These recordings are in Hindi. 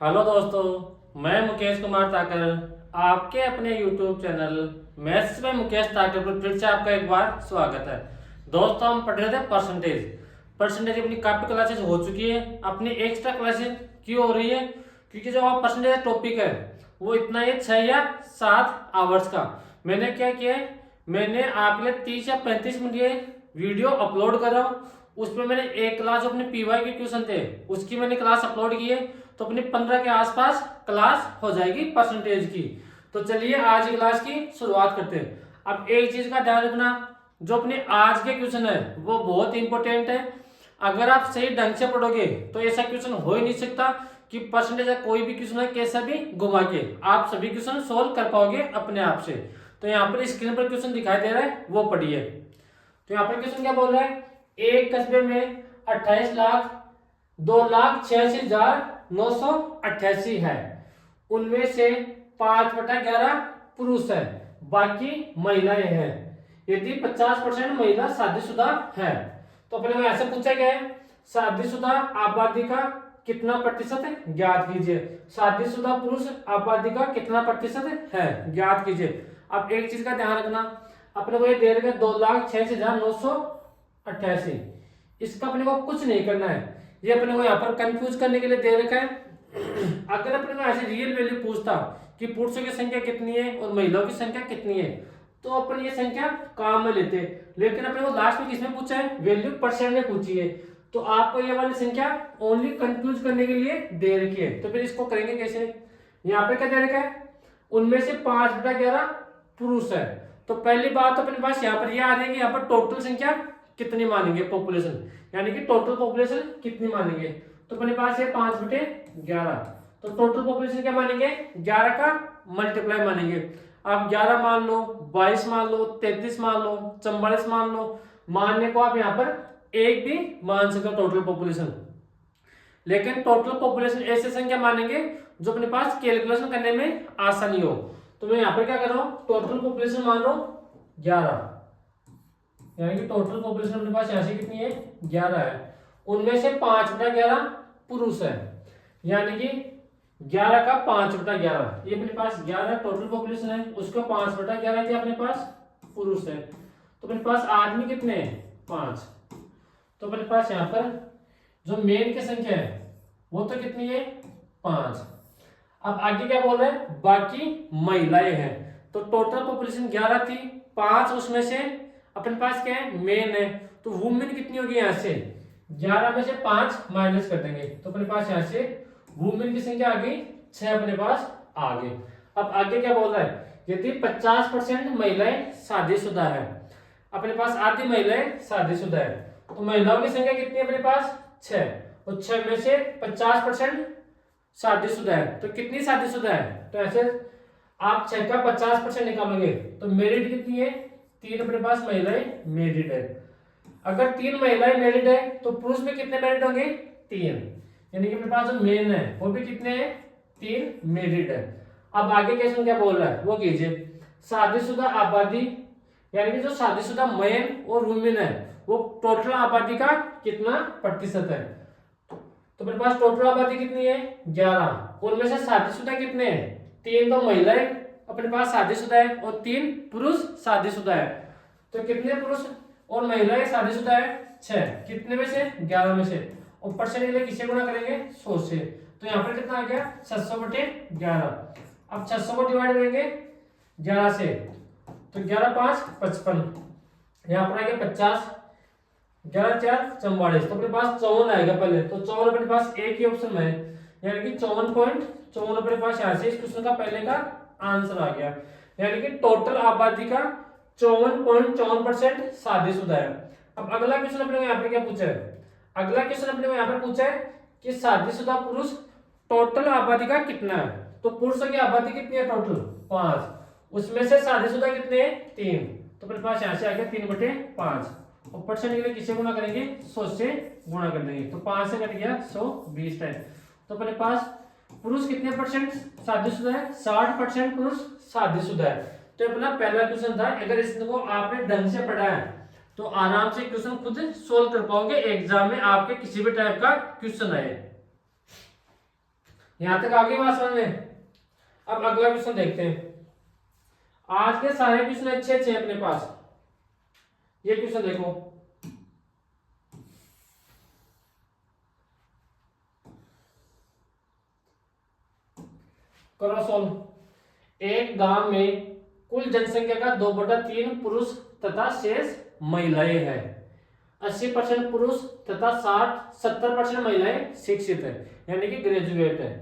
हेलो दोस्तों, मैं मुकेश कुमार ताकर आपके अपने YouTube चैनल मैथ्स में मुकेश ताकर पर फिर से आपका एक बार स्वागत है। दोस्तों, हम पढ़ रहे थे परसेंटेज अपनी काफी क्लासेस हो चुकी है। अपनी एक्स्ट्रा क्लासेस क्यों हो रही है? क्योंकि जो आप परसेंटेज टॉपिक है वो इतना ही 6 या 7 आवर्स का। मैंने क्या किया है, मैंने आपके लिए 30 या 35 मिनट ये वीडियो अपलोड कर रहा हूँ। उसमें मैंने एक क्लास जो अपने पीवाई के क्वेश्चन थे उसकी मैंने क्लास अपलोड की है, तो अपनी 15 के आसपास क्लास हो जाएगी परसेंटेज की। तो चलिए आज की क्लास की शुरुआत करते हैं। अब एक चीज का ध्यान रखना, जो अपने आज के क्वेश्चन है वो बहुत इंपॉर्टेंट है। अगर आप सही ढंग से पढ़ोगे तो ऐसा क्वेश्चन हो ही नहीं सकता कि परसेंटेज का कोई भी क्वेश्चन है कैसा भी घुमा के आप सभी क्वेश्चन सोल्व कर पाओगे अपने आप से। तो यहाँ पर स्क्रीन पर क्वेश्चन दिखाई दे रहा है, वो पढ़िए। तो यहाँ पर क्वेश्चन क्या बोल रहा है, एक कस्बे में 28,02,86,988 है। उनमें से 5/11 पुरुष है, बाकी महिलाएं हैं। यदि 50% महिला शादीशुदा है तो अपने में ऐसे पूछा गया है, शादीशुदा आबादी का कितना प्रतिशत है ज्ञात कीजिए। शादीशुदा पुरुष आबादी का कितना प्रतिशत है ज्ञात कीजिए। अब एक चीज का ध्यान रखना, अपने को ये दे रखा है 2,86,988। इसका अपने को कुछ नहीं करना है, ये अपने को यहाँ पर कंफ्यूज करने के लिए दे रखा है। अगर अपने को ऐसे रियल वैल्यू पूछता कि पुरुषों की संख्या कितनी है और महिलाओं की संख्या कितनी है तो अपन ये संख्या काम में लेते, लेकिन अपने को लास्ट में किसमें पूछा है, वैल्यू परसेंट में पूछी है। तो आपको ये वाली संख्या ओनली कंफ्यूज करने के लिए दे रखी है। तो फिर इसको करेंगे कैसे, यहाँ पे क्या दे रखा है, उनमें से 5/11 पुरुष है। तो पहली बात तो अपने पास यहाँ पर ये आ जाएगी, यहाँ पर टोटल संख्या कितनी मानेंगे, पॉपुलेशन, यानी कि टोटल पॉपुलेशन कितनी मानेंगे। तो अपने पास ये 5/11, तो टोटल पॉपुलेशन क्या मानेंगे, 11 का मल्टीप्लाई मानेंगे। आप 11 मान लो, 22 मान लो, 33 मान लो, 44 मान लो, मानने को आप यहाँ पर एक भी मान सकते हो टोटल पॉपुलेशन। लेकिन टोटल पॉपुलेशन ऐसे संख्या मानेंगे जो अपने पास कैलकुलेशन करने में आसानी हो। तो मैं यहाँ पर क्या कर रहा हूँ, टोटल पॉपुलेशन मान लो 11, यानी कि टोटल पॉपुलेशन अपने पास यहाँ से कितनी है, 11 है। उनमें से 5/11 पुरुष है, यानी कि 11 का 5/11, ये अपने पास 11 टोटल पॉपुलेशन है, उसको 5/11 क्या अपने पास पुरुष है। तो अपने पास आदमी कितने हैं, 5। तो अपने पास यहाँ पर जो मेन की संख्या है वो तो कितनी है, 5। अब आगे क्या बोल रहे हैं, बाकी महिलाएं हैं। तो टोटल पॉपुलेशन 11 थी, 5 उसमें से अपने पास क्या है, मेन है। तो वुमेन कितनी होगी, यहाँ से 11 में से 5 माइनस कर देंगे, तो अपने पास यहाँ से वुमेन की संख्या आ गई 6 अपने पास आ गई। अब आगे क्या बोल रहा है, यदि 50% महिलाएं शादीशुदा है, अपने पास आधी महिलाएं शादीशुदा है, तो महिलाओं की संख्या कितनी है अपने पास 6, और 6 में से 50% शादीशुदा है, तो कितनी शादीशुदा है, तो ऐसे आप 6 का 50% निकालोगे तो मेरिड कितनी है, 3 अपने पास महिलाएं मेरिड है। अगर 3 महिलाएं मेरिड है तो पुरुष में कितने मेरिड होंगे, 3, यानी कि अपने पास जो मेन है वो भी कितने हैं, 3 मेरिड है। अब आगे क्वेश्चन क्या बोल रहा है वो कीजिए, शादीशुदा आबादी, यानी कि जो शादीशुदा मैन और वुमेन है वो टोटल आबादी का कितना प्रतिशत है। तो मेरे पास टोटल आबादी कितनी है, 11, उनमें से शादीशुदा कितने हैं, 3 तो महिलाएं अपने पास शादीशुदा है और 3 पुरुष शादीशुदा है। तो कितने पुरुष और महिलाएं शादीशुदा है, 6, कितने में से 11 में से, और परसेंट के लिए किसे गुणा करेंगे, 100 से। तो यहाँ पर कितना आ गया, 600/11। अब 600 को डिवाइड करेंगे 11 से, तो 11 5 55, यहाँ पर आ गया 50, 11 4 44, तो अपने पास 54 आएगा पहले। तो 54 अपने पास एक ही ऑप्शन में है, यानी कि 54.54 अपने पास यहाँ से इस क्वेश्चन का पहले का आंसर आ गया। यानी कि टोटल आबादी का 54.54% शादीशुदा है। अब अगला क्वेश्चन अपने को यहाँ पे क्या पूछा है, अगला क्वेश्चन अपने को यहाँ पर पूछा है कि शादीशुदा पुरुष टोटल आबादी का कितना है। तो पुरुषों की आबादी कितनी है टोटल, 5, उसमें से शादीशुदा कितने हैं, 3, तो अपने पास यहाँ से आ गया 3/5, और परसेंट के लिए किसे गुणा करेंगे, 100 से गुणा कर देंगे, तो 5 से कट गया 100, 20 टाइम। तो अपने पास पुरुष कितने परसेंट शादीशुदा है, 60% पुरुष शादीशुदा है। तो अपना पहला क्वेश्चन था, अगर इसको आपने ढंग से पढ़ा है तो आराम से क्वेश्चन खुद सोल्व कर पाओगे एग्जाम में, आपके किसी भी टाइप का क्वेश्चन आए। यहां तक आगे बात समझ में। अब अगला क्वेश्चन देखते हैं। आज के सारे क्वेश्चन अच्छे अच्छे हैं अपने पास। ये क्वेश्चन देखो, करो सॉल्व। एक गांव में कुल जनसंख्या का 2/3 पुरुष तथा शेष महिलाएं हैं। 80% पुरुष तथा 70% महिलाएं शिक्षित है, यानी कि ग्रेजुएट है।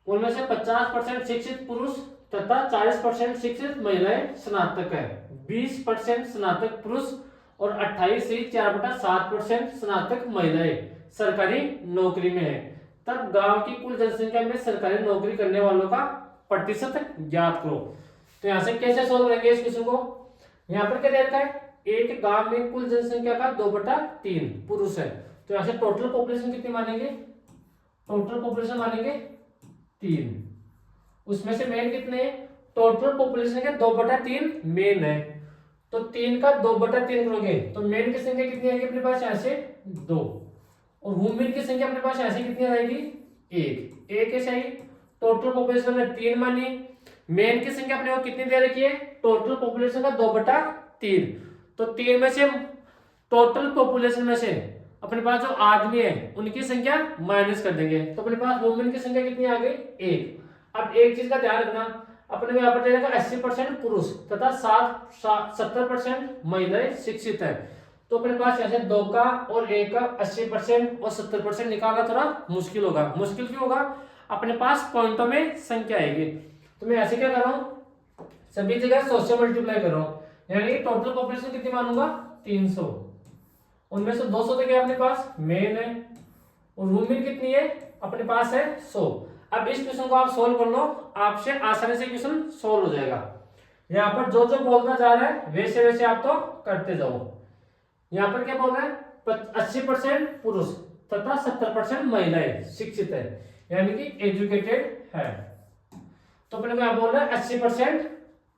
उनमें से 50% शिक्षित पुरुष तथा 40% शिक्षित महिलाएं स्नातक है। 20% स्नातक पुरुष और 28 से 4/7% स्नातक महिलाएं सरकारी नौकरी में है। तब गांव की कुल जनसंख्या में सरकारी नौकरी करने वालों का प्रतिशत ज्ञात करो। तो यहां से कैसे सोल्व करेंगे इस क्वेश्चन को। यहाँ पर क्या दे रखा है, एक गांव में कुल जनसंख्या का 2/3 पुरुष है। तो यहां से टोटल पॉपुलेशन कितनी मानेंगे, टोटल पॉपुलेशन मानेंगे 3। उसमें से मेन कितने हैं, टोटल पॉपुलेशन के 2/3 मेन है। तो 3 का 2/3 करोगे तो मेन की संख्या कितनी आएगी अपने पास, यहाँ से 2, और वुमेन की संख्या अपने पास ऐसे कितनी आएगी, 1। एक ऐसे आई। टोटल पॉपुलेशन में 3 मानी, मेन की संख्या अपने को कितनी दे रखी है, टोटल पॉपुलेशन का 2/3। तो 3 में से टोटल पॉपुलेशन में से अपने पास जो आदमी है उनकी संख्या माइनस कर देंगे, तो अपने पास वुमेन की संख्या कितनी आ गई, 1। अब एक चीज का ध्यान रखना, अपने को यहाँ पर दे रखा 80% पुरुष तथा 70% महिलाएं शिक्षित है। तो अपने पास ऐसे 2 का और 1 का 80% और 70% निकालना थोड़ा मुश्किल होगा। मुश्किल क्यों होगा, अपने पास पॉइंटों में संख्या आएगी। तो मैं ऐसे क्या कर रहा हूँ, सभी जगह 100 से मल्टीप्लाई कर रहा हूँ, यानी टोटल पॉपुलेशन कितनी मानूंगा, 300। उनमें से 200 तो क्या अपने पास मेन है, और वुमेन कितनी है अपने पास है 100। अब इस क्वेश्चन को आप सोल्व कर लो, आपसे आसानी से क्वेश्चन सोल्व हो जाएगा। यहाँ पर जो जो बोलता जा रहा है वैसे वैसे आप तो करते जाओ। यहाँ पर क्या बोल रहा है, 80% पुरुष तथा 70% महिलाएं शिक्षित है, यानी कि एजुकेटेड है। तो अपने को यहाँ बोल रहा है 80%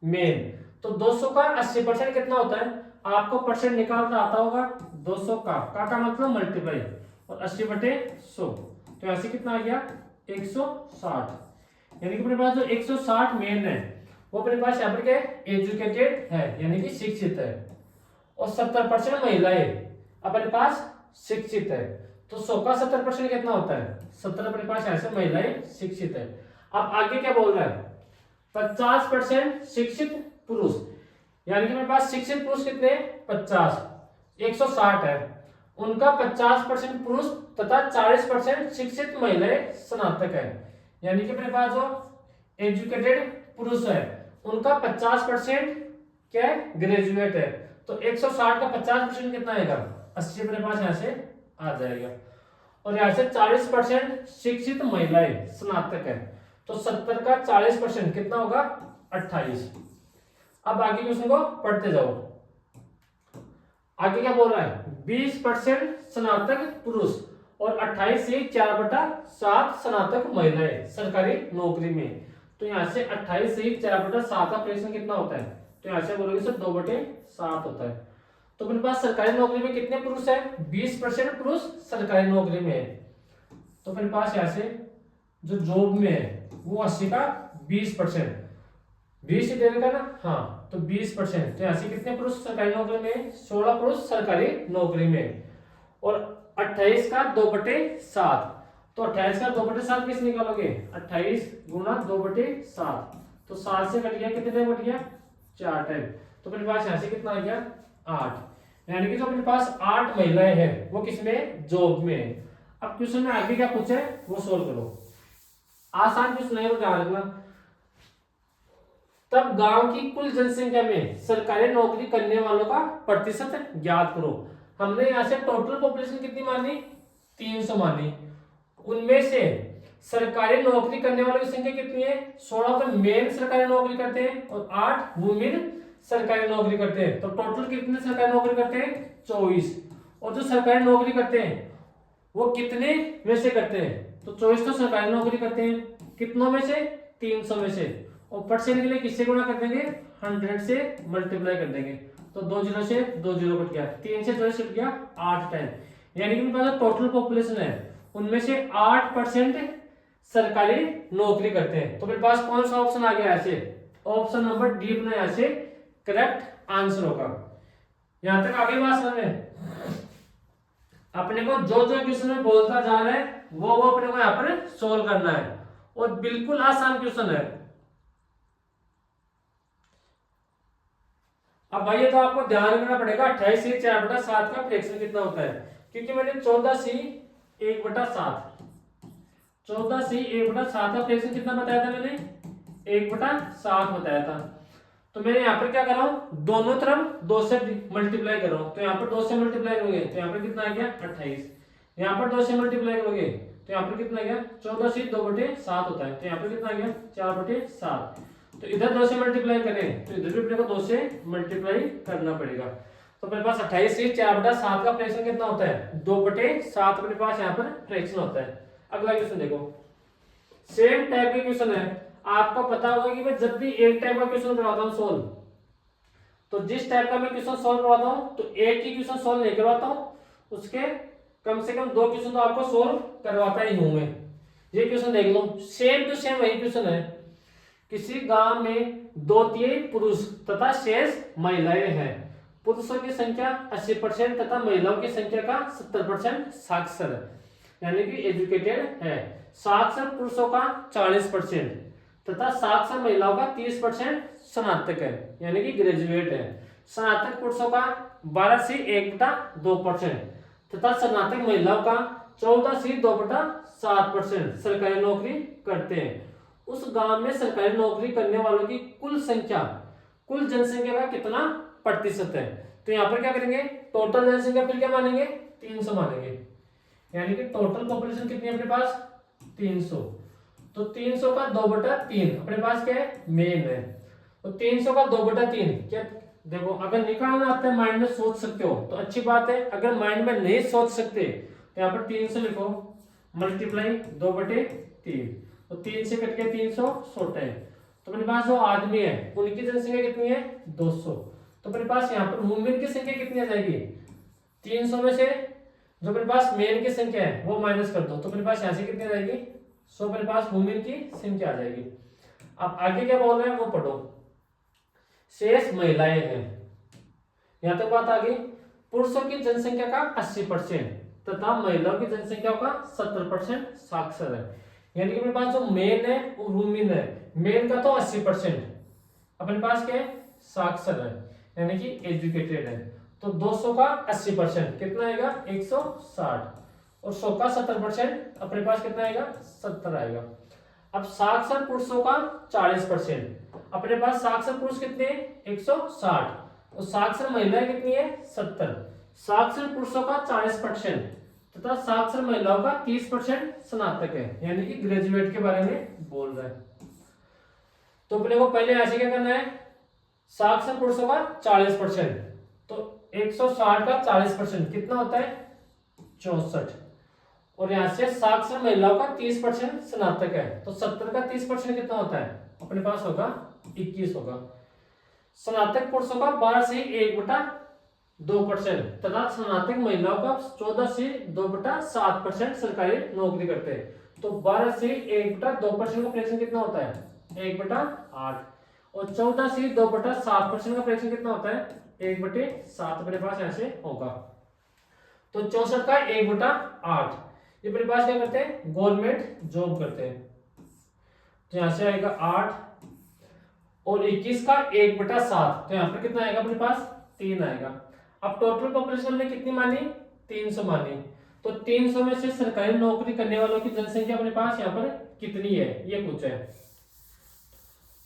मेन। तो 200 का 80% कितना होता है, आपको परसेंट निकालना आता होगा। 200 का मतलब मल्टीप्लाई, और 80/100, तो यहाँ से कितना आ गया, 160। यानी कि अपने पास जो 160 मेन है वो अपने पास यहाँ पर क्या है, एजुकेटेड है, यानी कि शिक्षित है। और 70% महिलाएं अपने पास शिक्षित है। तो 100 का 70% कितना होता है, 70 अपने पास ऐसे महिलाएं शिक्षित है। अब आगे क्या बोल रहा है, 50% शिक्षित पुरुष, यानी कि मेरे पास शिक्षित पुरुष कितने, 50, 160 है। उनका 50% पुरुष तथा 40% शिक्षित महिलाएं स्नातक है, यानी कि मेरे पास जो एजुकेटेड पुरुष है उनका 50% क्या है, ग्रेजुएट है। तो 160 का 50% कितना आएगा, 80 अपने पास यहाँ से आ जाएगा। और यहाँ से 40% शिक्षित महिलाएं स्नातक है, तो 70 का 40% कितना होगा, 28। अब आगे क्वेश्चन को पढ़ते जाओ। आगे क्या बोल रहा है, 20% स्नातक पुरुष और 28 से 4/7 स्नातक महिलाएं सरकारी नौकरी में। तो यहाँ से 28 से 4/7 का फ्रैक्शन कितना होता है, तो यहाँ से बोलोगे सर 2/7 होता है। तो अपने पास सरकारी नौकरी में कितने पुरुष है, 20% पुरुष सरकारी नौकरी में है। तो अपने पास यहाँ से जो जॉब में है वो 80 का 20%, 20 दे देगा ना, हाँ, तो 20%। तो यहाँ से कितने पुरुष सरकारी नौकरी में, 16 पुरुष सरकारी नौकरी में। और 28 का 2/7, तो 28 का 2/7 किस निकालोगे, 28 गुना 2/7, तो 7 से कट गया, कितने टाइम कट गया, 4 टाइम। तो अपने पास यहाँ से कितना आ गया, 8। यानी कि जो अपने पास 8 महिलाएं हैं वो किसमें, जॉब में है। अब क्वेश्चन में आगे क्या पूछे वो सोल्व करो, आसान क्वेश्चन है, वो ध्यान रखना। तब गांव की कुल जनसंख्या में सरकारी नौकरी करने वालों का प्रतिशत ज्ञात करो। हमने यहाँ से टोटल पॉपुलेशन कितनी मानी, 300 मानी। उनमें से सरकारी नौकरी करने वालों की संख्या कितनी है, 16 तो मेन सरकारी नौकरी करते हैं और 8 वुमेन सरकारी नौकरी करते हैं। तो टोटल कितने सरकारी नौकरी करते हैं, 24। और जो सरकारी नौकरी करते हैं वो कितने में से करते हैं, तो 24 तो सरकारी नौकरी करते हैं, कितनों में से, 300 में से। और परसेंट के लिए किससे गुणा कर देंगे, 100 से मल्टीप्लाई कर देंगे। तो 2 0 से 2 0 कट गया, 3 से 2 कट गया, 8 टाइम। यानी कि मेरे पास टोटल पॉपुलेशन है उनमें से 8% सरकारी नौकरी करते हैं। तो मेरे पास कौन सा ऑप्शन आ गया ऐसे, ऑप्शन नंबर डी अपना यहाँ से करेक्ट आंसर होगा। यहां तक आगे बात समझ में, अपने को जो जो क्वेश्चन में बोलता जा रहा है वो अपने को यहाँ पर सोल्व करना है, और बिल्कुल आसान क्वेश्चन है। अब भाई ये तो आपको ध्यान रखना पड़ेगा, 28c/4/7 का फ्रैक्शन कितना होता है, क्योंकि मैंने 14c/7 14c/7 का फ्रैक्शन कितना बताया था, मैंने 1/7 बताया था। तो मैं यहाँ पर क्या कर रहा हूँ, दोनों तरफ 2 से मल्टीप्लाई कर रहा हूँ। तो यहाँ पर 2 से मल्टीप्लाई करोगे तो यहाँ पर कितना आ गया 28, यहाँ पर 2 से मल्टीप्लाई करोगे तो यहाँ पर कितना आ गया 14c/2/7 होता है, तो यहाँ पर कितना आ गया 4/7। तो इधर 2 से मल्टीप्लाई करें तो इधर भी अपने को 2 से मल्टीप्लाई करना पड़ेगा। तो मेरे पास 28c/4/7 का फ्रैक्शन कितना होता है 2/7 अपने पास यहाँ पर फ्रैक्शन होता है। अगला क्वेश्चन देखो, सेम टाइप के क्वेश्चन है। आपको पता होगा कि मैं जब भी एक टाइप का क्वेश्चन करवाता हूँ सोल्व, तो जिस टाइप का मैं क्वेश्चन सोल्व करवाता हूँ तो एक ही क्वेश्चन सोल्व नहीं करवाता हूँ, उसके कम से कम 2 क्वेश्चन तो आपको सोल्व करवाता ही हूं मैं। ये क्वेश्चन देख लो, सेम टू सेम वही क्वेश्चन है। किसी गांव में 2/3 पुरुष तथा शेष महिलाएं हैं। पुरुषों की संख्या 80% तथा महिलाओं की संख्या का 70% साक्षर है, यानी कि एजुकेटेड है। साक्षर पुरुषों का 40% तथा साक्षर महिलाओं का 30% स्नातक है, यानी कि ग्रेजुएट है। स्नातक पुरुषों का 12c/1/2% तथा स्नातक महिलाओं का 14c/2/7% सरकारी नौकरी करते हैं। उस गांव में सरकारी नौकरी करने वालों की कुल संख्या कुल जनसंख्या का कितना प्रतिशत है। तो यहाँ पर क्या करेंगे, टोटल जनसंख्या फिर क्या मानेंगे 300 मानेंगे, यानी कि टोटल पॉपुलेशन कितनी है अपने पास 300। तो 300 का 2/3 अपने पास क्या है मेन है। तो 300 का 2/3 क्या, देखो अगर निकालना आता है माइंड में सोच सकते हो तो अच्छी बात है, अगर माइंड में नहीं सोच सकते तो यहाँ पर 300 लिखो मल्टीप्लाई 2/3। तो 3 से कट के 300 छोटा है। तो अपने पास जो आदमी है उनकी जनसंख्या कितनी है 200। तो अपने पास यहाँ पर वुमेन की संख्या कितनी आ जाएगी 300 में से जो अपने पास मेन की संख्या है वो माइनस कर दो, तो अपने पास यहाँ से कितनी आ जाएगी 100 अपने पास वुमेन की संख्या आ जाएगी। अब आगे क्या बोल रहे हैं वो पढ़ो, शेष महिलाएं हैं। यहां तक बात आ गई। पुरुषों की जनसंख्या का 80% तथा महिलाओं की जनसंख्या का 70% साक्षर है, यानी कि अपने पास जो मेन है वो वुमेन है। मेन का तो 80% अपने पास क्या है साक्षर है, यानी कि एजुकेटेड है। तो 200 का 80% कितना आएगा 160, और 100 का 70% अपने पास कितना आएगा 70 आएगा। अब साक्षर पुरुषों का 40%, अपने पास साक्षर पुरुष कितने हैं 160, और साक्षर महिलाएं कितनी है 70। साक्षर पुरुषों का 40% तथा साक्षर महिलाओं का 30% स्नातक है, यानी कि ग्रेजुएट के बारे में बोल रहा है। तो अपने को पहले ऐसे क्या करना है, साक्षर पुरुषों का 40%, तो 160 का 40% कितना होता है 64, और यहां से साक्षर महिलाओं का 30% स्नातक है, तो 70 का 30% कितना होता है अपने पास होगा 21 होगा। स्नातक पुरुषों का 12c/1/2% तथा स्नातक महिलाओं का 14c/2/7% सरकारी नौकरी करते हैं। तो 12c/1/2% का फ्रैक्शन कितना होता है 1/8, और 14c/2/7% का फ्रैक्शन कितना होता है 1/7 अपने पास ऐसे होगा। तो 64 का 1/8 ये अपने पास क्या करते हैं गवर्नमेंट जॉब करते हैं, तो यहां से आएगा 8, और 21 का 1/7 तो यहां पर कितना आएगा अपने पास 3 आएगा। अब टोटल पॉपुलेशन में कितनी मानी 300 मानी, तो 300 में से सरकारी नौकरी करने वालों की जनसंख्या अपने पास यहाँ पर कितनी है ये पूछा है।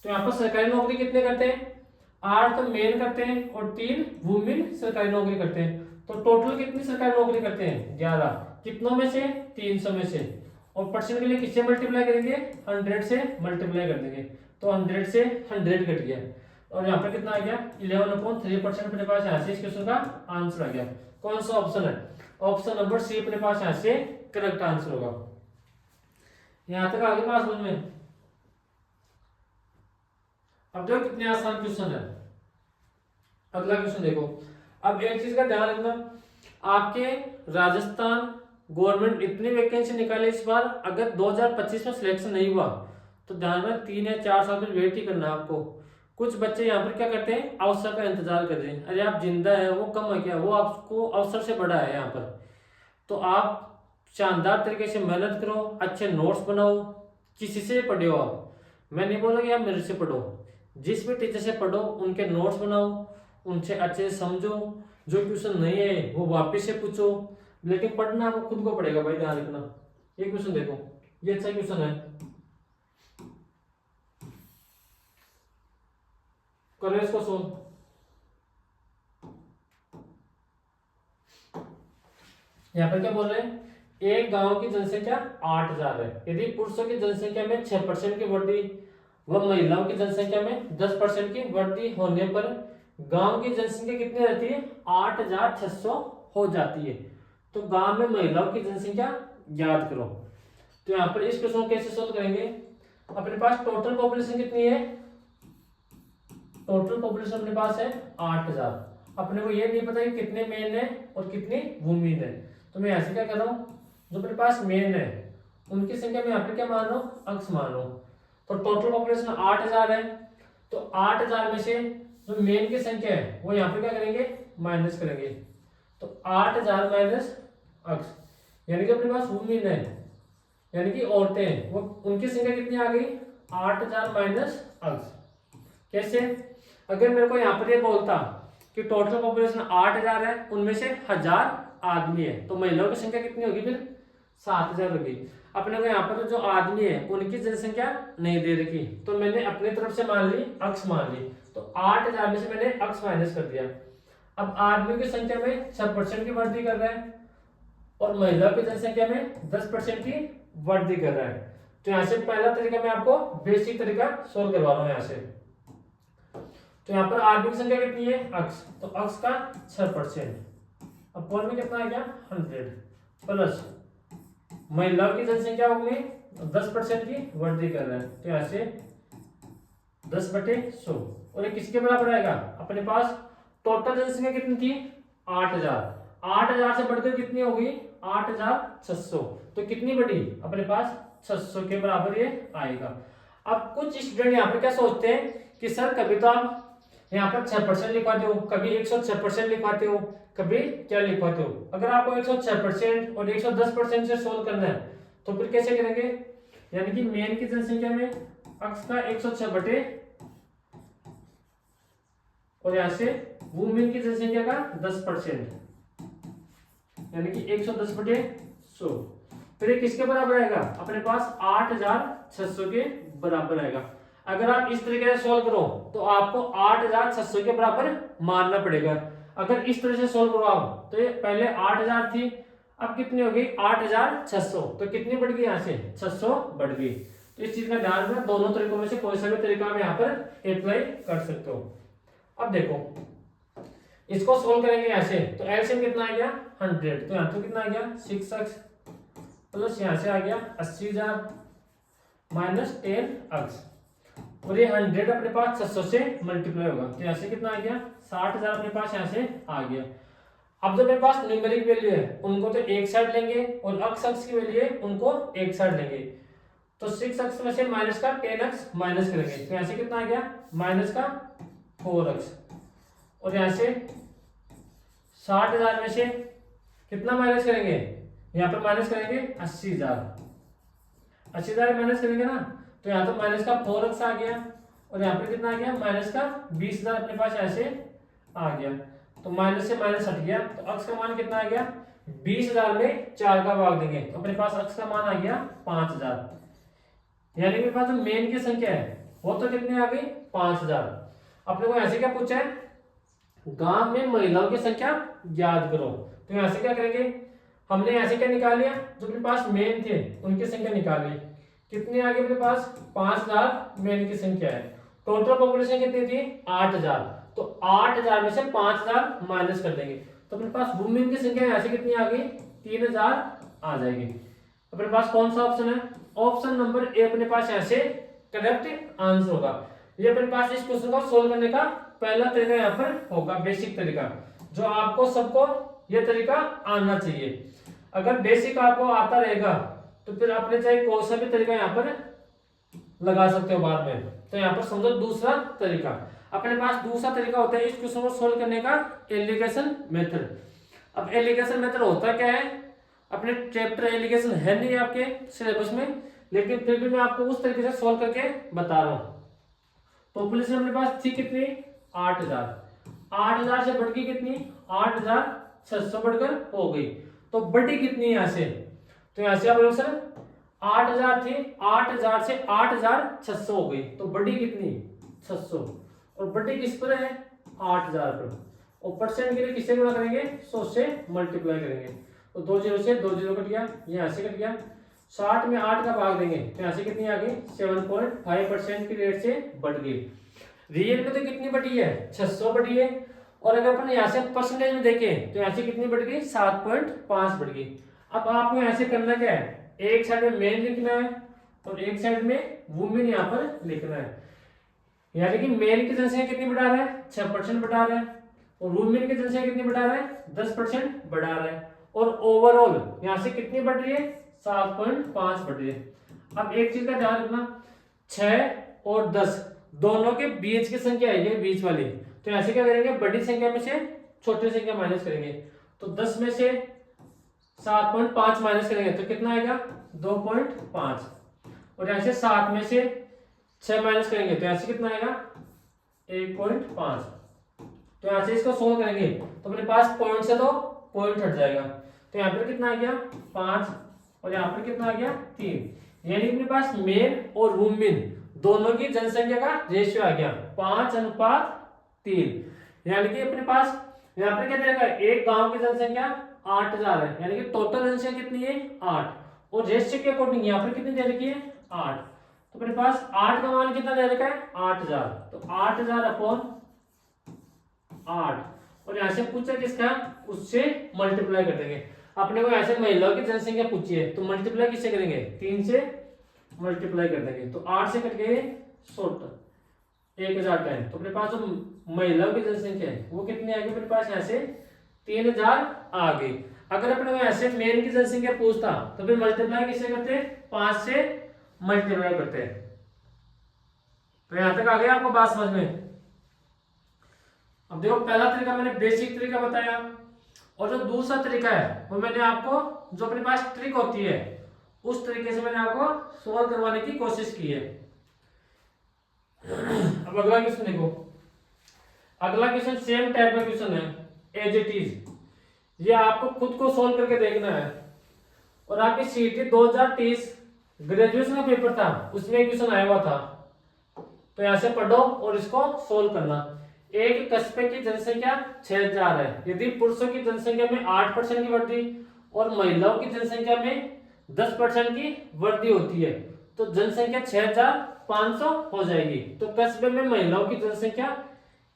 तो यहाँ पर सरकारी नौकरी कितने करते हैं 8 तो मेन करते हैं और 3 वुमेन सरकारी नौकरी करते हैं। तो टोटल कितनी सरकारी नौकरी करते हैं 11, कितनों में से 300 में से, और परसेंट के लिए किससे मल्टीप्लाई करेंगे 100 से मल्टीप्लाई कर देंगे, तो 100 से 100 कट गया, और यहाँ पर कितना आ गया 11/3% अपने पास यहाँ से इस क्वेश्चन का आंसर आ गया। कौन सा ऑप्शन है ऑप्शन नंबर सी अपने पास यहाँ से करेक्ट आंसर होगा। यहाँ तक आगे बात समझ में। अब देखो कितने आसान क्वेश्चन है। अगला क्वेश्चन देखो, अब एक चीज का ध्यान रखना, आपके राजस्थान गवर्नमेंट इतनी वैकेंसी निकाले इस बार, अगर 2025 में सिलेक्शन नहीं हुआ तो ध्यान में 3 या 4 साल में वेट ही करना है आपको। कुछ बच्चे यहाँ पर क्या करते हैं, अवसर का इंतजार कर रहे हैं। अरे आप जिंदा है, वो कम है क्या, वो आपको अवसर से बड़ा है यहाँ पर। तो आप शानदार तरीके से मेहनत करो, अच्छे नोट्स बनाओ, किसी से पढ़े हो आप, मैं नहीं बोल रहा कि आप मेरे से पढ़ो, जिस भी टीचर से पढ़ो उनके नोट्स बनाओ, उनसे अच्छे से समझो, जो क्वेश्चन नहीं है वो वापस से पूछो, लेकिन पढ़ना आपको खुद को पड़ेगा भाई, ध्यान रखना। ये क्वेश्चन देखो, ये अच्छा क्वेश्चन है, करो इसको सोल्व। यहाँ पर क्या बोल रहे हैं, एक गांव की जनसंख्या 8,000 है, यदि पुरुषों की जनसंख्या में 6% की वृद्धि व महिलाओं की जनसंख्या में 10% की वृद्धि होने पर गांव की जनसंख्या कितनी रहती है, 8,600 हो जाती है। तो गांव में महिलाओं की जनसंख्या याद करो। तो यहाँ पर इस क्वेश्चन को कैसे सोल्व करेंगे, अपने पास टोटल पॉपुलेशन कितनी है, टोटल पॉपुलेशन अपने पास है 8,000, अपने को ये नहीं पता कि कितने मेन है और कितनी वुमेन है। तो मैं ऐसे क्या कर रहा हूँ, जो अपने पास मेन है उनकी संख्या में यहाँ पे क्या मान लो, अक्स मान लो। तो टोटल पॉपुलेशन 8,000 है, तो 8,000 में से जो मेन की संख्या है वो यहाँ पे क्या करेंगे, माइनस करेंगे। तो 8,000 माइनस अक्स, यानी कि अपने पास वुमेन है, यानी कि औरतें हैं, वो उनकी संख्या कितनी आ गई, 8,000 माइनस अक्स। कैसे, अगर मेरे को यहाँ पर ये बोलता कि टोटल पॉपुलेशन 8,000 है, उनमें से 1,000 आदमी है, तो महिलाओं की संख्या कितनी होगी, फिर 7,000 होगी। अपने को यहाँ पर जो आदमी है उनकी जनसंख्या नहीं दे रखी, तो मैंने अपनी तरफ से मान ली, अक्स मान ली, तो 8,000 में से मैंने अक्स माइनस कर दिया। अब आदमी की संख्या में 6% की वृद्धि कर रहा है और महिलाओं की जनसंख्या में 10% की वृद्धि कर रहा है। तो यहाँ से पहला तरीका मैं आपको बेसिक तरीका सोल्व करवा रहा हूँ यहाँ से। तो यहाँ पर आदमी की संख्या कितनी है, अक्स, तो अक्स का 6%, अब कौन में कितना आ गया, 100 प्लस महिलाओं की जनसंख्या में 10% की वृद्धि कर रहा है, तो यहाँ से 10/100, और ये किसके बराबर आएगा, अपने पास टोटल जनसंख्या कितनी थी, 8,000, 8,000 से बढ़कर कितनी होगी, 8,600, तो कितनी बढ़ी, अपने पास 600 के बराबर ये आएगा। अब कुछ स्टूडेंट यहाँ पे क्या सोचते हैं कि सर कभी तो आप यहाँ पर 6% लिखवाते हो, कभी 106% लिखवाते हो, कभी क्या लिखवाते हो। अगर आपको 106% और 110% से सोल्व करना है तो फिर कैसे करेंगे, यानी कि मेन की जनसंख्या में अक्स का 106 बटे और यहाँ से वुमेन की जनसंख्या का 10%, यानी कि 110/100, फिर ये किसके बराबर आएगा, अपने पास 8,600 के बराबर आएगा। अगर आप इस तरीके से सोल्व करो तो आपको 8,600 के बराबर मानना पड़ेगा। अगर इस तरह से सोल्व करो आप, तो ये पहले 8,000 थी, अब कितनी हो गई, 8,600, तो कितनी बढ़ गई, यहाँ से 600 बढ़ गई। तो इस चीज का ध्यान रखना, दोनों तरीकों में से कोई सा भी तरीका आप यहाँ पर अप्लाई कर सकते हो। अब देखो इसको सोल्व करेंगे यहाँ से, तो एलसीएम कितना आ गया, 100, तो यहाँ तो कितना आ गया, 6x प्लस यहाँ से आ गया 80,000 माइनस 10x, और ये 100 अपने पास 600 से मल्टीप्लाई होगा, तो यहाँ से कितना आ गया, 60,000 अपने पास यहाँ से आ गया। अब जो मेरे पास न्यूमेरिक वैल्यू है उनको तो एक साइड लेंगे और अक्स की वैल्यू है उनको एक साइड लेंगे, तो 6x में से माइनस का 10x माइनस करेंगे, तो यहाँ से कितना आ गया, माइनस का 4x, और यहाँ से 60,000 में से कितना माइनस करेंगे, यहाँ पर माइनस करेंगे 80,000, 80,000 माइनस करेंगे ना, तो यहाँ तो माइनस का 4x आ गया, और यहाँ पर कितना आ गया, माइनस का 20,000 अपने पास ऐसे आ गया, तो माइनस से माइनस हट गया, तो अक्स का मान कितना आ गया, 20,000 में 4 का भाग देंगे, तो अपने पास अक्स का मान आ गया 5,000, यानी मेरे पास जो मेन की संख्या है वो तो कितनी आ गई, 5,000। अपने को ऐसे क्या पूछा है, गांव में महिलाओं की संख्या याद करो, तो यहाँ से क्या करेंगे, हमने ऐसे क्या निकाल लिया, जो अपने पास मेन थे उनकी संख्या निकाल ली, कितनी आ गई अपने पास, 5,000 मेन की संख्या है, टोटल पॉपुलेशन कितनी थी, 8,000, तो 8,000 में से 5,000 माइनस कर देंगे, तो अपने पास वुमेन की संख्या यहाँ से कितनी आ गई, 3,000 आ जाएगी। अपने पास कौन सा ऑप्शन है, ऑप्शन नंबर ए अपने पास यहाँ से करेक्ट आंसर होगा। ये अपने पास इस क्वेश्चन को सोल्व करने का पहला तरीका यहाँ पर होगा, बेसिक तरीका, जो आपको सबको ये तरीका आना चाहिए। अगर बेसिक आपको आता रहेगा तो फिर आपने चाहे कोई सा भी तरीका यहाँ पर लगा सकते हो बाद में। तो यहाँ पर समझो दूसरा तरीका, अपने पास दूसरा तरीका होता है इस क्वेश्चन को सोल्व करने का, एलिगेशन मेथड। अब एलिगेशन मेथड होता क्या है, अपने चैप्टर एलिगेशन है नहीं आपके सिलेबस में, लेकिन फिर भी मैं आपको उस तरीके से सोल्व करके बता रहा हूँ। पॉपुलेशन अपने पास थी कितनी, 8000, 8000 से बढ़ गई कितनी, 8600 बढ़कर हो गई। तो बढ़ी कितनी यहाँ से, तो यहाँ से आप सर 8000 थी, 8000 से 8600 हो गई, तो बढ़ी कितनी 600, और बढ़ी किस पर है 8000 पर, और परसेंट के लिए किससे गुणा करेंगे 100 से मल्टीप्लाई करेंगे, तो 2 0 से 2 0 कट गया, यहाँ से कट गया, 60 में 8 का भाग देंगे तो यहाँ से कितनी आ गई 7.5% की रेट से बढ़ गई। रियल में तो कितनी बढ़ी है 600 बढ़ी है, और अगर अपन यहाँ से परसेंटेज में देखें तो यहाँ से कितनी बढ़ गई 7.5 बढ़ गई। अब आपको यहाँ से करना क्या है, एक साइड में मेन लिखना है और एक साइड में वुमेन यहाँ पर लिखना है। यानी कि मेल की जनसंख्या कितनी बढ़ा रहा है 6% बढ़ा रहा है, और वुमेन की जनसंख्या कितनी बढ़ा रहा है 10% बढ़ा रहा है, और ओवरऑल यहाँ से कितनी बढ़ रही है 7.5 बढ़ रही है। अब एक चीज का ध्यान रखना, 6 और 10 दोनों के बीच की संख्या है बीच वाली, तो यहाँ से क्या करेंगे बड़ी संख्या में से छोटी संख्या माइनस करेंगे, तो 10 में से 7.5 माइनस करेंगे तो कितना आएगा 2.5, और यहाँ से 7 में से 6 माइनस करेंगे तो यहाँ से कितना आएगा 1.5। तो यहाँ से इसको सोल्व करेंगे तो अपने पास पॉइंट से तो पॉइंट हट जाएगा, तो यहाँ पर कितना आ गया 5, और यहाँ पर कितना आ गया 3। यानी अपने पास मेल और वुमेन दोनों की जनसंख्या का रेशियो आ गया 5:3। यानी कि अपने पास यहाँ पर क्या देगा, एक गांव की जनसंख्या 8000 है, यानी कि टोटल जनसंख्या कितनी है 8, और रेशियो के अकॉर्डिंग यहाँ पर कितनी दे रखी है 8, तो अपने पास 8 का मान कितना दे रखा है 8000, तो 8000/8, और यहाँ से पूछा किसका, उससे मल्टीप्लाई कर देंगे। अपने को ऐसे महिलाओं की जनसंख्या पूछी है तो मल्टीप्लाई किससे करेंगे 3 से मल्टीप्लाई कर देंगे, तो 8 से कट गए 1010, तो अपने पास जो महिलाओं की जनसंख्या है वो कितनी आ गई अपने पास यहाँ से 3000 आ गई। अगर अपने को ऐसे मेल की जनसंख्या पूछता तो फिर मल्टीप्लाई किससे करते 5 से मल्टीप्लाई करते। तो यहां तक आ गया आपको बात समझ में। अब देखो पहला तरीका मैंने बेसिक तरीका बताया, और जो दूसरा तरीका है वो मैंने आपको जो अपने पास ट्रिक होती है उस तरीके से मैंने आपको सॉल्व करवाने की कोशिश की है। अब अगला क्वेश्चन देखो, अगला क्वेश्चन सेम टाइप का क्वेश्चन है एज इट इज, ये आपको खुद को सॉल्व करके देखना है। और आपकी सीटी 2023 ग्रेजुएशन का पेपर था उसमें क्वेश्चन आया हुआ था, तो यहां से पढ़ो और इसको सोल्व करना। एक कस्बे की जनसंख्या 6000 है, यदि पुरुषों की जनसंख्या में 8% की वृद्धि और महिलाओं की जनसंख्या में 10% की वृद्धि होती है तो जनसंख्या 6500 हो जाएगी। तो कस्बे में महिलाओं की जनसंख्या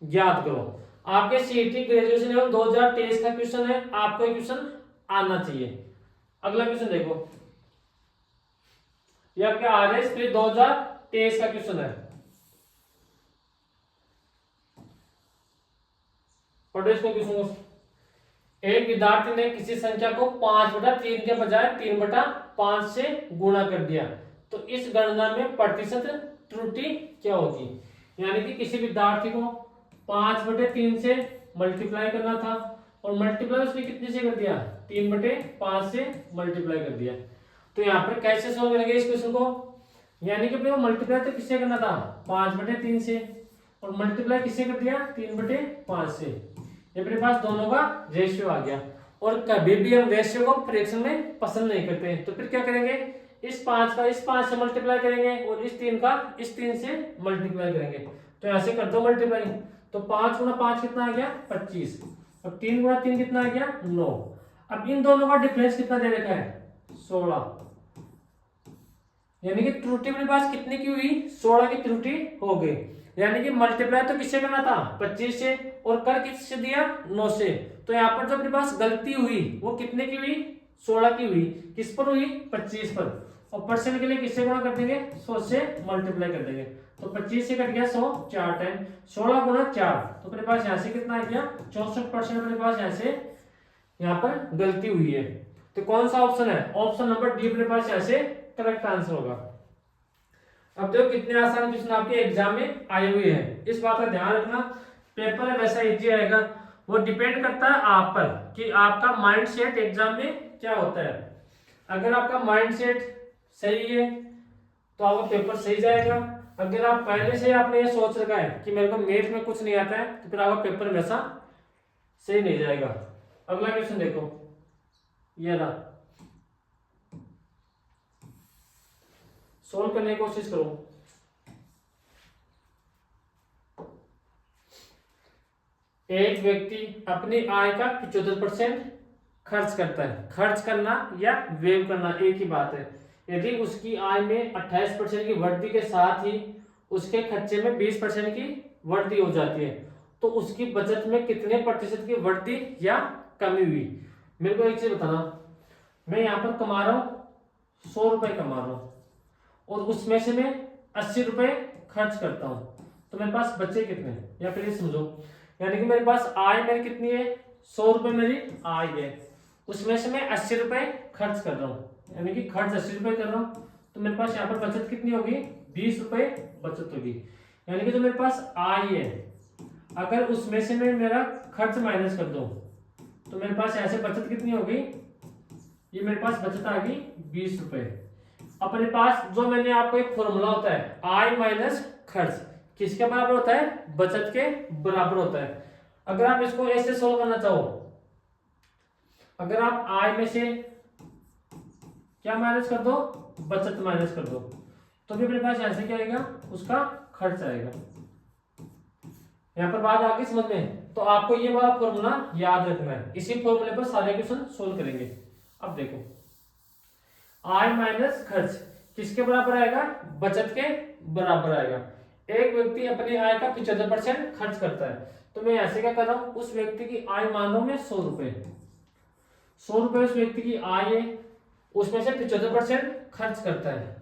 ज्ञात करो। आपके सीईटी ग्रेजुएशन एवं 2023 का क्वेश्चन है, आपको ये क्वेश्चन आना चाहिए। अगला क्वेश्चन देखो, ये आपके आरएस 2023 का क्वेश्चन है, पढ़ो इसको क्वेश्चन को। एक विद्यार्थी ने किसी संख्या को 5/3 के बजाय 3/5 से गुणा कर दिया, तो इस गणना में प्रतिशत त्रुटि क्या होगी। यानी कि किसी विद्यार्थी को 5/3 से मल्टीप्लाई करना था और मल्टीप्लाई उसने कितने से कर दिया 3/5 से मल्टीप्लाई कर दिया। तो यहाँ पर कैसे सॉल्व करेंगे इस क्वेश्चन को, यानी कि मल्टीप्लाई तो किससे करना था 5/3 से, और मल्टीप्लाई किससे कर दिया 3/5 से। ये अपने पास दोनों का रेशियो आ गया, और कभी भी हम रेशियो को फ्रैक्शन में पसंद नहीं करते हैं, तो फिर क्या करेंगे इस 5 का इस 5 से मल्टीप्लाई करेंगे और इस 3 का इस 3 से मल्टीप्लाई करेंगे। तो यहाँ से कर दो मल्टीप्लाई, तो 5 × 5 कितना आ गया 25, और 3 × 3 कितना आ गया 9। अब इन दोनों का डिफरेंस कितना दे रखा है 16, यानी कि त्रुटि अपने पास कितने की हुई 16 की त्रुटि हो गई। यानी कि मल्टीप्लाई तो किससे करना था 25 से, और कर किससे दिया 9 से। तो यहाँ पर जो अपने पास गलती हुई वो कितने की हुई 16 की हुई, किस पर हुई 25 पर, और परसेंट के लिए किससे गुणा कर देंगे 100 से मल्टीप्लाई कर देंगे। तो 25 से कट गया 100 4 टाइम 16 × 4, तो अपने पास यहाँ से कितना आ गया 64% अपने पास यहाँ से यहाँ पर गलती हुई है। तो कौन सा ऑप्शन है? ऑप्शन नंबर डी अपने पास यहाँ से करेक्ट आंसर होगा। अब देखो कितने आसान क्वेश्चन आपके एग्जाम में आए हुए हैं, इस बात का ध्यान रखना। पेपर है वैसा इजी आएगा, वो डिपेंड करता है आप पर कि आपका माइंड सेट एग्जाम में क्या होता है। अगर आपका माइंड सेट सही है तो आपका पेपर सही जाएगा। अगर आप पहले से आपने ये सोच रखा है कि मेरे को मैथ में कुछ नहीं आता है, तो फिर आपका पेपर हमेशा सही नहीं जाएगा। अगला क्वेश्चन देखो, ये रहा, सोल्व करने की कोशिश करो। एक व्यक्ति अपनी आय का 75% खर्च करता है। खर्च करना या वेव करना एक ही बात है। यदि उसकी आय में 28% की वृद्धि के साथ ही उसके खर्चे में 20% की वृद्धि हो जाती है, तो उसकी बचत में कितने प्रतिशत की वृद्धि या कमी हुई? मेरे को एक चीज बताना, मैं यहाँ पर कमा रहा हूँ 100 रुपए कमा रहा हूँ और उसमें से मैं 80 रुपए खर्च करता हूँ, तो मेरे पास बचे कितने? या फिर ये समझो, यानी कि मेरे पास आय मेरी कितनी है? 100 रुपए मेरी आय है, उसमें से मैं 80 रुपए खर्च कर रहा हूँ, यानी कि खर्च 80 रुपए कर रहा हूँ, तो मेरे पास यहाँ पर बचत कितनी होगी? 20 रुपए बचत होगी। यानी कि जो मेरे पास आय है, अगर उसमें से मैं मेरा खर्च माइनस कर दूं तो मेरे पास ऐसे बचत कितनी होगी? ये मेरे पास बचत आ गई 20 रुपए। अपने पास जो मैंने आपको एक फॉर्मूला होता है, आय माइनस खर्च किसके बराबर होता है? बचत के बराबर होता है। अगर आप इसको ऐसे सोल्व करना चाहो, अगर आप आय में से क्या माइनस कर दो? बचत माइनस कर दो, तो भी अपने पास ऐसे क्या आएगा? उसका खर्च आएगा। यहाँ पर बात आ गई समझ में? तो आपको ये वाला फॉर्मूला याद रखना है, इसी फॉर्मूले पर सारे क्वेश्चन सोल्व करेंगे। अब देखो, आय माइनस खर्च किसके बराबर आएगा? बचत के बराबर आएगा। एक व्यक्ति अपनी आय का 75% खर्च करता है, तो मैं ऐसे क्या कर रहा हूं? उस व्यक्ति की आय मान लो मैं 100 रुपए, 100 रुपए उस व्यक्ति की आय है, उसमें से 75% खर्च करता है,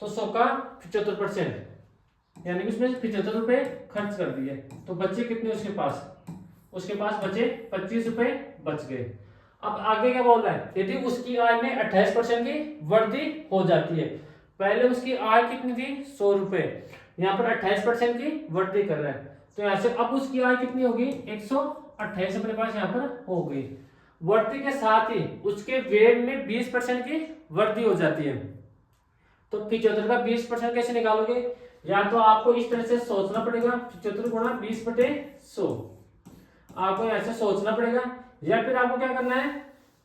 तो 100 का 75%, यानी कि उसमें 75 रुपए खर्च कर दिए, तो बचे कितने उसके पास? उसके पास बचे 25 रुपए बच गए। अब आगे क्या बोल रहा है? यदि उसकी आय में 28% की वृद्धि हो जाती है, पहले उसकी आय कितनी थी? 100 रुपए, यहाँ पर 28% की वृद्धि कर रहा है, तो यहाँ से अब उसकी आय कितनी होगी? 128 अपने पास यहाँ पर हो गई। वृद्धि के साथ ही उसके व्यय में 20% की वृद्धि हो जाती है, तो 75 का 20% कैसे निकालोगे? या तो आपको इस तरह से सोचना पड़ेगा, 75 गुणा 20/100, आपको ऐसे सोचना पड़ेगा, या फिर आपको क्या करना है?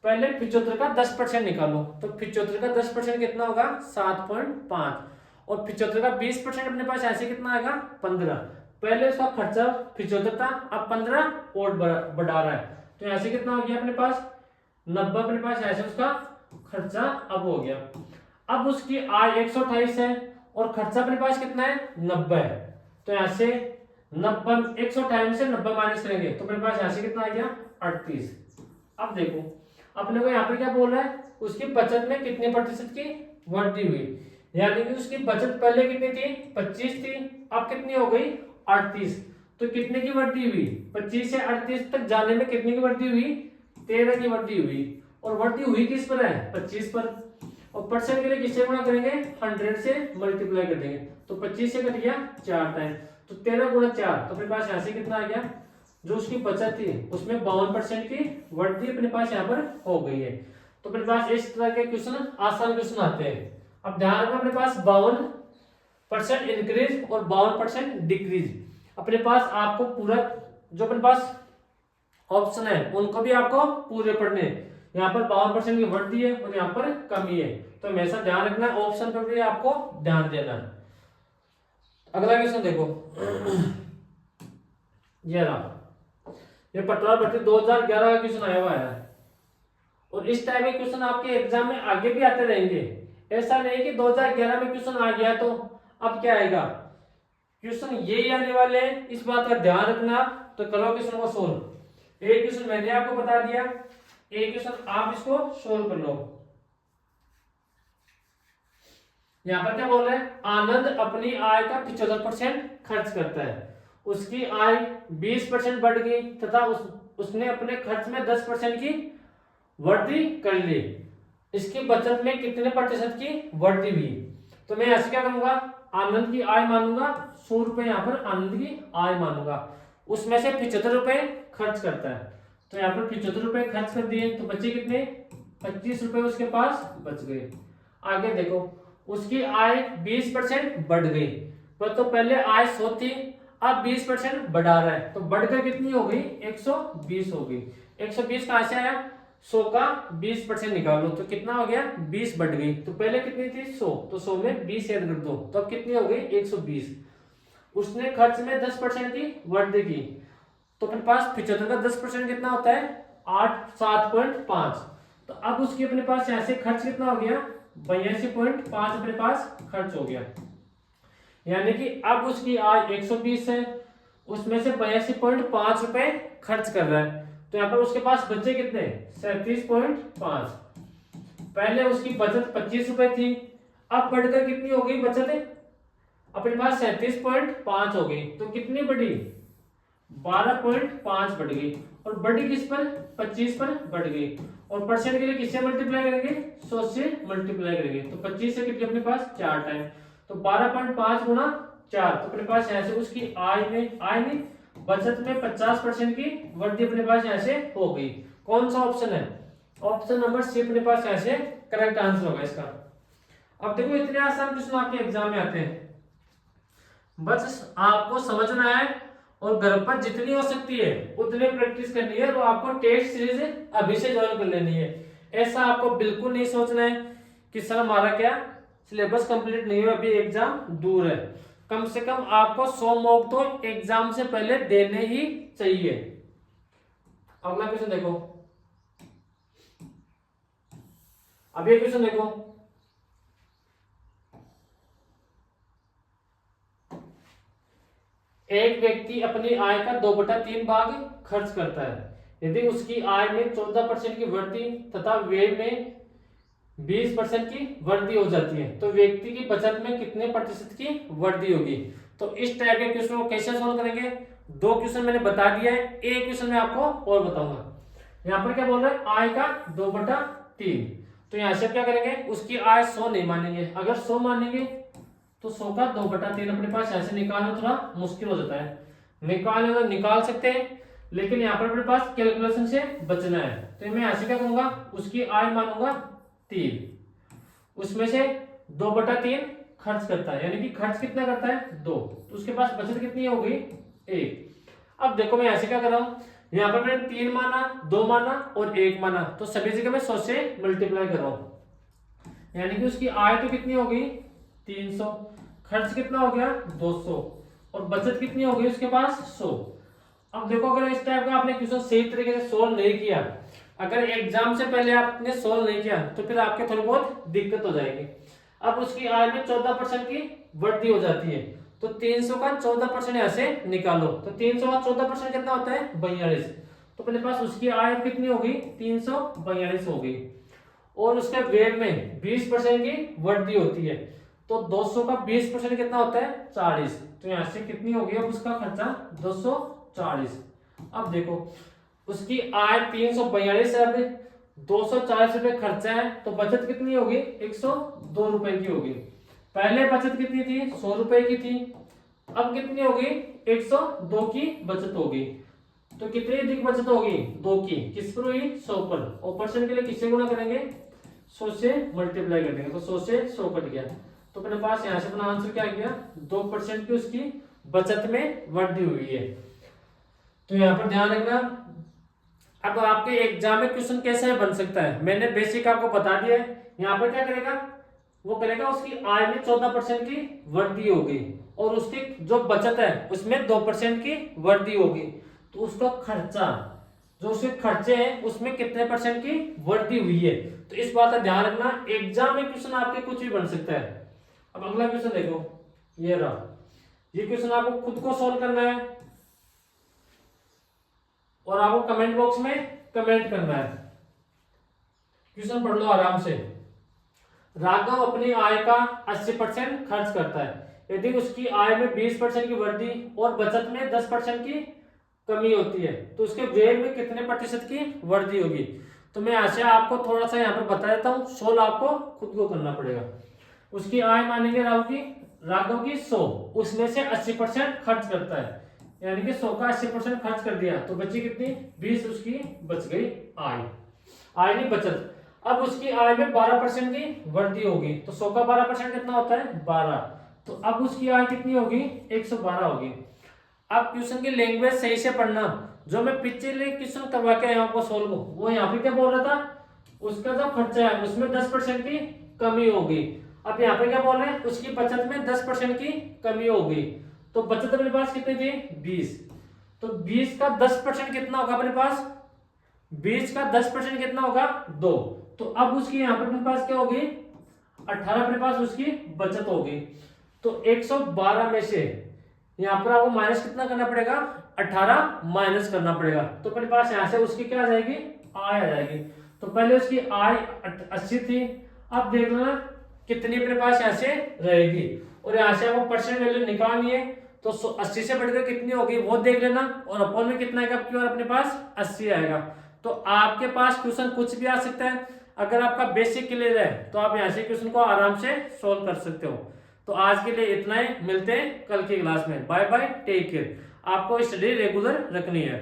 पहले 75 का 10% निकालो, तो 75 का 10% कितना होगा? 7.5, और 75 का 20% अपने पास ऐसे कितना आएगा? 15। पहले उसका खर्चा 75 था, अब 15 और बढ़ा रहा है, तो ऐसे कितना हो गया अपने पास? 90 अपने पास ऐसे उसका खर्चा अब हो गया। अब उसकी आय 128 है और खर्चा अपने पास कितना है? 90 है, तो ऐसे 90 128 से 90 माइनस करेंगे, तो अपने पास ऐसे कितना आ गया? 38। अब देखो अपने को यहाँ पे क्या बोल रहा है? उसकी बचत में कितने प्रतिशत की वृद्धि हुई, यानी कि उसकी बचत पहले कितनी थी? 25 थी, अब कितनी हो गई? 38। तो कितने की वृद्धि हुई? 25 से 38 तक जाने में कितने की वृद्धि हुई? 13 की वृद्धि हुई। और वृद्धि हुई किस पर है? 25 पर। और परसेंट के लिए किससे गुणा करेंगे? 100 से मल्टीप्लाई कर देंगे, तो 25 से कट गया 4 टाइम, तो 13 गुणा 4, तो अपने पास यहाँ से कितना आ गया? जो उसकी बचत थी उसमें 52% की वृद्धि अपने पास यहाँ पर हो गई है। तो अपने पास इस तरह के क्वेश्चन आसान क्वेश्चन आते हैं। अब ध्यान रखना, अपने पास 52% इंक्रीज और 52% डिक्रीज, अपने पास आपको पूरा जो अपने पास ऑप्शन है उनको भी आपको पूरे पढ़ने हैं। यहाँ पर 52% की वृद्धि है और यहाँ पर कमी है, तो हमेशा ध्यान रखना है, ऑप्शन पर भी आपको ध्यान देना है। अगला क्वेश्चन देखो, ये रहा, ये पटवार भर्ती 2011 का क्वेश्चन आया हुआ है, और इस टाइप के क्वेश्चन आपके एग्जाम में आगे भी आते रहेंगे। ऐसा नहीं कि 2011 में क्वेश्चन आ गया तो अब क्या आएगा, क्वेश्चन ये आने वाले हैं, इस बात का ध्यान रखना। तो करो क्वेश्चन को सोल्व। एक क्वेश्चन मैंने आपको बता दिया, एक क्वेश्चन आप इसको सोल्व कर लो। यहां पर क्या बोल रहे हैं? आनंद अपनी आय का 75% खर्च करता है, उसकी आय 20% बढ़ गई तथा उसने अपने खर्च में 10% की वृद्धि कर ली, इसकी बचत में कितने प्रतिशत की वृद्धि हुई। तो मैं ऐसे क्या करूंगा, आनंद की आय मानूंगा, 100 रुपए यहाँ पर आनंद की आय मानूंगा, उसमें से 75 रुपए खर्च करता है, तो यहाँ पर 75 रुपए खर्च कर दिए, तो बचे कितने, 25 रुपए उसके पास बच गए। आगे देखो, उसकी आय 20% बढ़ गई, पर तो पहले आय 100 थी, अब 20% बढ़ा रहा है, तो बढ़कर कितनी हो गई, 120 हो गई। 120 कहां से आया, 100 का 20% निकालो तो कितना हो गया, 20 बढ़ गई, तो पहले कितनी थी 100, तो 100 में 20 ऐड कर दो, तो अब कितनी हो गई 120। उसने खर्च में 10% की वृद्धि की, तो अपने पास 75 का 10% कितना होता है, 7.5। तो अब उसकी अपने पास यहाँ से खर्च कितना हो गया, 82.5 अपने पास खर्च हो गया, यानी कि अब उसकी आय 120 है, उसमें से 82.5 रुपए खर्च कर रहा है, तो यहाँ पर उसके पास बचे कितने, 37.5। पहले उसकी बचत 25 रुपए थी, अब बढ़कर कितनी हो गई बचत, अपने पास 37.5 हो गई, तो कितनी बढ़ी, 12.5 बढ़ गई, और बढ़ी किस पर, 25 पर बढ़ गई, और परसेंट के लिए किससे मल्टीप्लाई करेंगे, 100 से मल्टीप्लाई करेंगे, तो 25 से कितनी अपने पास 4 टाइम, तो 12.5 गुणा 4, तो अपने पास यहाँ से उसकी आय में बचत में 50% की वृद्धि अपने पास यहाँ से हो गई। कौन सा ऑप्शन है, ऑप्शन नंबर सी अपने पास यहाँ से करेक्ट आंसर होगा इसका। अब देखो इतने आसान क्वेश्चन आपके एग्जाम में आते हैं, बस आपको समझना है और घर पर जितनी हो सकती है उतनी प्रैक्टिस करनी है, और आपको टेस्ट सीरीज अभी से ज्वाइन कर लेनी है। ऐसा आपको बिल्कुल नहीं सोचना है कि सर हमारा क्या सिलेबस कंप्लीट नहीं हुआ, अभी एग्जाम दूर है। कम से कम आपको 100 मॉक तो एग्जाम से पहले देने ही चाहिए। अगला क्वेश्चन देखो, अब ये क्वेश्चन देखो, एक व्यक्ति अपनी आय का 2/3 भाग खर्च करता है, यदि उसकी आय में 14% की वृद्धि तथा व्यय में 20% की वृद्धि हो जाती है, तो व्यक्ति की बचत में कितने प्रतिशत की वृद्धि होगी। तो इस टाइप के क्वेश्चन को कैसे सॉल्व करेंगे, 2 क्वेश्चन मैंने बता दिया है, एक क्वेश्चन मैं आपको और बताऊंगा। यहाँ पर क्या बोल रहा है, आय का 2/3, तो यहाँ से क्या करेंगे, उसकी आय 100 नहीं मानेंगे, अगर 100 मानेंगे तो 100 का 2/3 अपने पास ऐसे निकालना थोड़ा मुश्किल हो जाता है, निकाल सकते हैं, लेकिन यहाँ पर अपने पास कैलकुलेशन से बचना है, तो मैं ऐसे क्या करूंगा, उसकी आय मानूंगा 3, उसमें से 2/3 खर्च करता है, यानी कि खर्च कितना करता है 2, तो उसके पास बचत कितनी हो गई 1। अब देखो मैं ऐसे क्या कर रहा हूं, यहाँ पर मैंने 3 माना, 2 माना और 1 माना, तो सभी जगह मैं 100 से मल्टीप्लाई कर रहा हूं, यानी कि उसकी आय तो कितनी हो गई 300, खर्च कितना हो गया 200, और बचत कितनी हो गई उसके पास 100। अब देखो अगर इस टाइप का आपने क्वेश्चन सही तरीके से सोल्व नहीं किया, अगर एग्जाम से पहले आपने सोल्व नहीं किया, तो फिर आपके थोड़ी बहुत दिक्कत हो जाएगी। अब उसकी आय में 14% की वृद्धि हो जाती है, तो 300 का 14% यहाँ से निकालो, तो 300 का 14% कितना होता है 42, तो अपने पास उसकी आय कितनी हो गई 342 हो गई, और उसके व्यय में 20% की वृद्धि होती है, तो 200 का 20% कितना होता है 40, तो यहाँ से कितनी हो गई अब उसका खर्चा 240। अब देखो उसकी आय 342 है, अब 240 रुपए खर्चा है, तो बचत कितनी होगी 102 रुपए की होगी। पहले बचत कितनी थी 100 रुपए की थी, अब कितनी होगी 102 की बचत होगी, तो कितनी अधिक बचत होगी 2 की, किस पर हुई 100 पर, और परसेंट के लिए किससे गुणा करेंगे 100 से मल्टीप्लाई कर देंगे, तो 100 से 100 कट गया, तो अपने पास यहाँ से अपना आंसर क्या आ गया 2% की उसकी बचत में वृद्धि हुई है। तो यहाँ पर ध्यान रखना, अब आपके एग्जाम में क्वेश्चन कैसे बन सकता है, मैंने बेसिक आपको बता दिया है। यहाँ पर क्या करेगा, वो करेगा उसकी आय में 14% की वृद्धि होगी, और उसकी जो बचत है उसमें 2% की वृद्धि होगी, तो उसका खर्चा जो उसके खर्चे हैं उसमें कितने परसेंट की वृद्धि हुई है। तो इस बात का ध्यान रखना, एग्जाम में क्वेश्चन आपके कुछ भी बन सकता है। अब अगला क्वेश्चन देखो, ये रहा, ये क्वेश्चन आपको खुद को सॉल्व करना है, और आपको कमेंट बॉक्स में कमेंट करना है। क्वेश्चन पढ़ लो आराम से। राघव अपनी आय का 80% खर्च करता है, यदि उसकी आय में 20% की वृद्धि और बचत में 10% की कमी होती है, तो उसके व्यय में कितने प्रतिशत की वृद्धि होगी। तो मैं यहाँ से आपको थोड़ा सा यहाँ पे बता देता हूँ, सोल्व आपको खुद को करना पड़ेगा। उसकी आय मानेंगे राघव की 100, उसमें से 80% खर्च करता है, यानी कि 100 का 80% खर्च कर दिया, तो बची कितनी 20 उसकी बच गई आय नहीं बचत। अब उसकी आय में 12% की वृद्धि होगी, तो 100 का 12% कितना होता है 12, तो अब उसकी आय कितनी होगी 112 होगी। अब क्वेश्चन की लैंग्वेज सही से पढ़ना, जो मैं पिछले क्वेश्चन करवा के आया आपको सोल्व, वो यहाँ पे क्या बोल रहा था, उसका जो खर्चा है उसमें 10% की कमी होगी। अब यहाँ पे क्या बोल रहे हैं, उसकी बचत में 10% की कमी होगी, तो बचत अपने पास कितनी थी 20, तो 20 का 10% कितना होगा अपने पास, 20 का 10% कितना होगा 2, तो अब उसकी यहाँ पे अपने पास क्या होगी 18 अपने पास उसकी बचत होगी। तो 112 में से यहाँ पर आपको माइनस कितना करना पड़ेगा 18 माइनस करना पड़ेगा, तो अपने पास यहाँ से उसकी क्या आ जाएगी आय आ जाएगी। तो पहले उसकी आय 80 थी, अब देख लेना कितनी अपने पास यहाँ से रहेगी, और यहाँ से आपको परसेंट वैल्यू निकालनी है, तो 80 से बढ़कर कितनी होगी वो देख लेना, और अपन में कितना आएगा आपकी बार अपने पास 80 आएगा। तो आपके पास क्वेश्चन कुछ भी आ सकता है, अगर आपका बेसिक क्लियर है तो आप यहाँ से क्वेश्चन को आराम से सोल्व कर सकते हो। तो आज के लिए इतना ही, मिलते हैं कल की क्लास में, बाय बाय, टेक केयर। आपको स्टडी रेगुलर रखनी है।